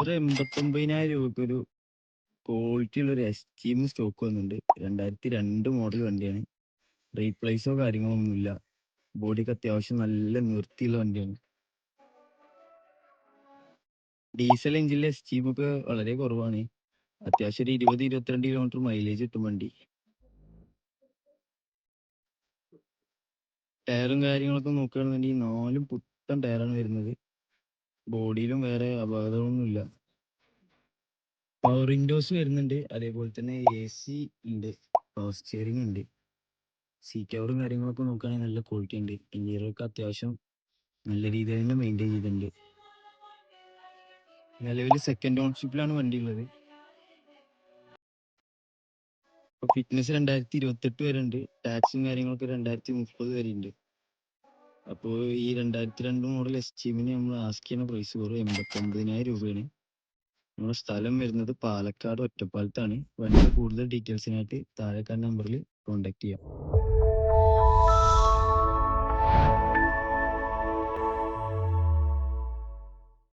ഒരു 89,000 രൂപക്ക് ഒരു ക്വാളിറ്റി ഉള്ള ഒരു എസ്റ്റീം സ്റ്റോക്ക് വന്നിട്ടുണ്ട്. 2002 മോഡൽ വണ്ടിയാണ്. റീപ്ലേസോ കാര്യങ്ങളോ ഒന്നുമില്ല. ബോഡിക്ക് അത്യാവശ്യം നല്ല നിർത്തിയുള്ള വണ്ടിയാണ്. ഡീസൽ എഞ്ചിനിലെ എസ്റ്റീം ഒക്കെ വളരെ കുറവാണ്. അത്യാവശ്യം ഒരു 20-22 കിലോമീറ്റർ മൈലേജ് കിട്ടും വണ്ടി. ടയറും കാര്യങ്ങളൊക്കെ നോക്കുകയാണെന്നുണ്ടെങ്കിൽ 4 പുത്തൻ ടയറാണ് വരുന്നത്. ബോഡിയിലും വേറെ അപകടങ്ങളൊന്നുമില്ല. പവർ വിൻഡോസ് വരുന്നുണ്ട്. അതേപോലെ തന്നെ AC ഉണ്ട്, പവർ സ്റ്റിയറിംഗ് ഉണ്ട്. സീറ്റ് കവറും കാര്യങ്ങളൊക്കെ നോക്കുകയാണെങ്കിൽ നല്ല ക്വാളിറ്റി ഉണ്ട്. ഇന്റീരിയറൊക്കെ അത്യാവശ്യം നല്ല രീതിയിൽ തന്നെ മെയിൻറ്റെയിൻ ചെയ്തിട്ടുണ്ട്. നിലവിൽ സെക്കൻഡ് ഓൺഷിപ്പിലാണ് വണ്ടി ഉള്ളത്. ഇപ്പൊ ഫിറ്റ്നസ് 2028 വരെ ഉണ്ട്. ടാക്സും കാര്യങ്ങളൊക്കെ 2030 വരെ ഉണ്ട്. അപ്പോൾ ഈ 2002 മോഡൽ എസ്റ്റീമിന് നമ്മൾ ആസ്ക് ചെയ്യുന്ന പ്രൈസ് വെറും 89,000 രൂപയാണ്. നമ്മുടെ സ്ഥലം വരുന്നത് പാലക്കാട് ഒറ്റപ്പാലത്താണ്. വണ്ടിയുടെ കൂടുതൽ ഡീറ്റെയിൽസിനായിട്ട് താഴെ കാണുന്ന നമ്പറിൽ കോൺടാക്ട് ചെയ്യാം.